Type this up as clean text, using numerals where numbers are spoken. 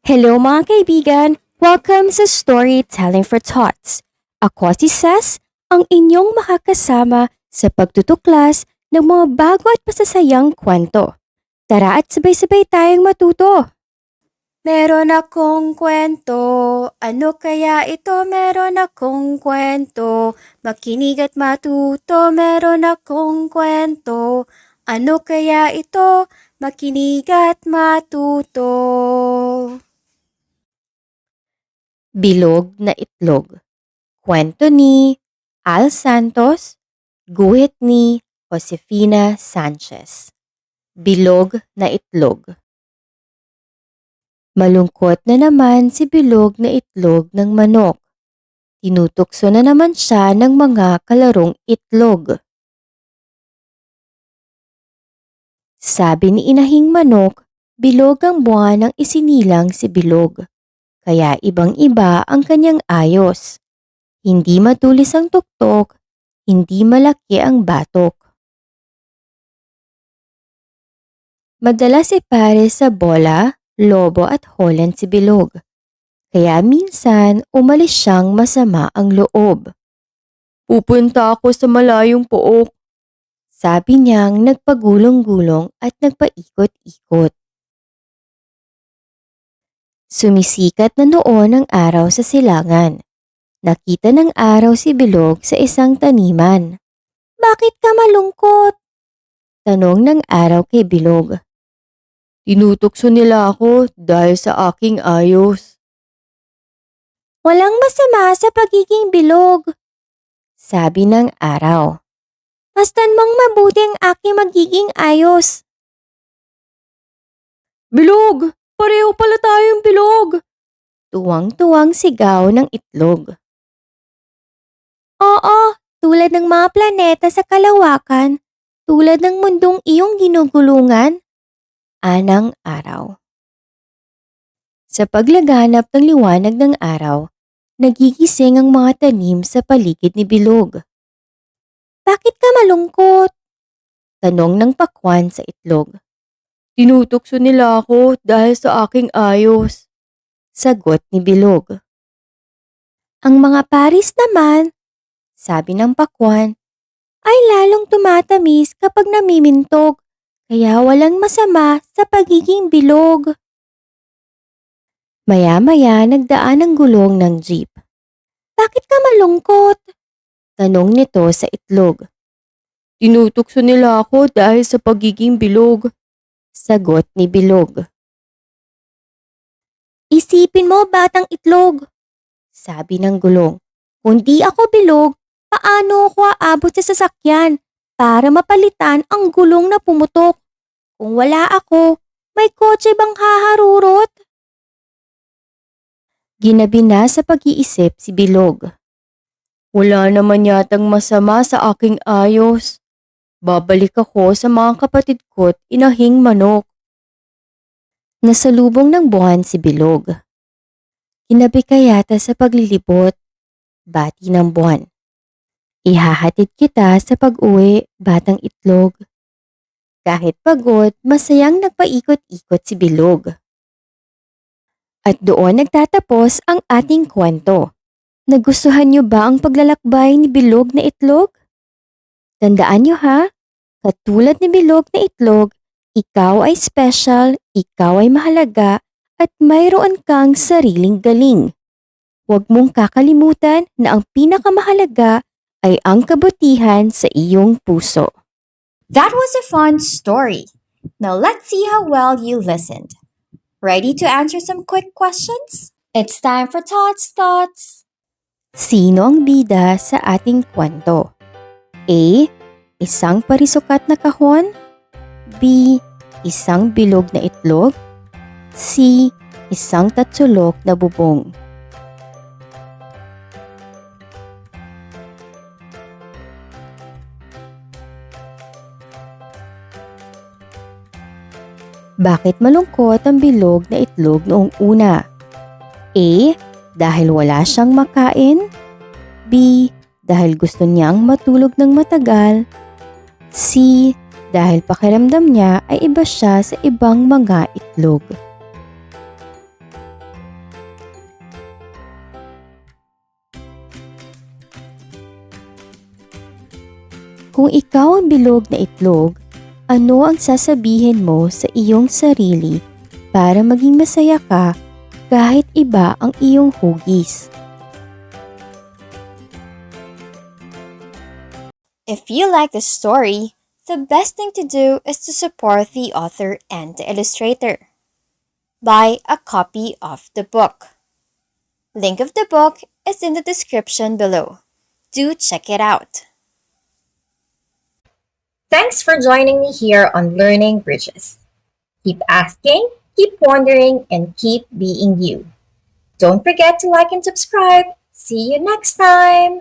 Hello mga kaibigan! Welcome sa Storytelling for Tots. Ako si Ses, ang inyong makakasama sa pagtutuklas ng mga bago at masasayang kwento. Tara at sabay-sabay tayong matuto! Meron akong kwento, ano kaya ito? Meron akong kwento, makinig at matuto. Meron akong kwento, ano kaya ito? Makinig at matuto. Bilog na itlog. Kwento ni Al Santos, guhit ni Josefina Sanchez. Bilog na itlog. Malungkot na naman si bilog na itlog ng manok. Tinutukso na naman siya ng mga kalarong itlog. Sabi ni inahing manok, bilog ang buwan ng isinilang si bilog. Kaya ibang-iba ang kanyang ayos. Hindi matulis ang tuktok, hindi malaki ang batok. Madalas ipare sa bola, lobo at holland si bilog. Kaya minsan umalis siyang masama ang loob. Pupunta ako sa malayong pook. Sabi niyang nagpagulong-gulong at nagpaikot-ikot. Sumisikat na noon ang araw sa silangan. Nakita ng araw si bilog sa isang taniman. Bakit ka malungkot? Tanong ng araw kay bilog. Tinutukso nila ako dahil sa aking ayos. Walang masama sa pagiging bilog, sabi ng araw. Mastan mong mabuti ang aking magiging ayos. Bilog! Pareho pala tayong bilog! Tuwang-tuwang sigaw ng itlog. Oo, tulad ng mga planeta sa kalawakan, tulad ng mundong iyong ginugulungan, anang araw. Sa paglaganap ng liwanag ng araw, nagigising ang mga tanim sa paligid ni bilog. Bakit ka malungkot? Tanong ng pakwan sa itlog. Tinutukso nila ako dahil sa aking ayos. Sagot ni bilog. Ang mga paris naman, sabi ng pakwan, ay lalong tumatamis kapag namimintog, kaya walang masama sa pagiging bilog. Maya-maya nagdaan ang gulong ng jeep. Bakit ka malungkot? Tanong nito sa itlog. Tinutukso nila ako dahil sa pagiging bilog. Sagot ni bilog. Isipin mo, batang itlog, sabi ng gulong. Kung di ako bilog, paano ako aabot sa sasakyan para mapalitan ang gulong na pumutok? Kung wala ako, may kotse bang haharurot? Ginabi na sa pag-iisip si bilog. Wala naman yatang masama sa aking ayos. Babalik ako sa mga kapatid ko't inahing manok. Nasalubong ng buwan si bilog. Ginabi ka yata sa paglilibot, bati ng buwan. Ihahatid kita sa pag-uwi, batang itlog. Kahit pagod, masayang nagpaikot-ikot si bilog. At doon nagtatapos ang ating kwento. Nagustuhan niyo ba ang paglalakbay ni bilog na itlog? Tandaan niyo ha, katulad ni bilog na itlog, ikaw ay special, ikaw ay mahalaga, at mayroon kang sariling galing. Huwag mong kakalimutan na ang pinakamahalaga ay ang kabutihan sa iyong puso. That was a fun story. Now let's see how well you listened. Ready to answer some quick questions? It's time for Thoughts. Sino ang bida sa ating kwento? A. Isang parisukat na kahon. B. Isang bilog na itlog. C. Isang tatsulok na bubong. Bakit malungkot ang bilog na itlog noong una? A. Dahil wala siyang makain. B. Dahil gusto niyang matulog ng matagal. C. Dahil pakiramdam niya ay iba siya sa ibang mga itlog. Kung ikaw ang bilog na itlog, ano ang sasabihin mo sa iyong sarili para maging masaya ka kahit iba ang iyong hugis? If you like the story, the best thing to do is to support the author and the illustrator. Buy a copy of the book. Link of the book is in the description below. Do check it out. Thanks for joining me here on Learning Bridges. Keep asking, keep wondering, and keep being you. Don't forget to like and subscribe. See you next time!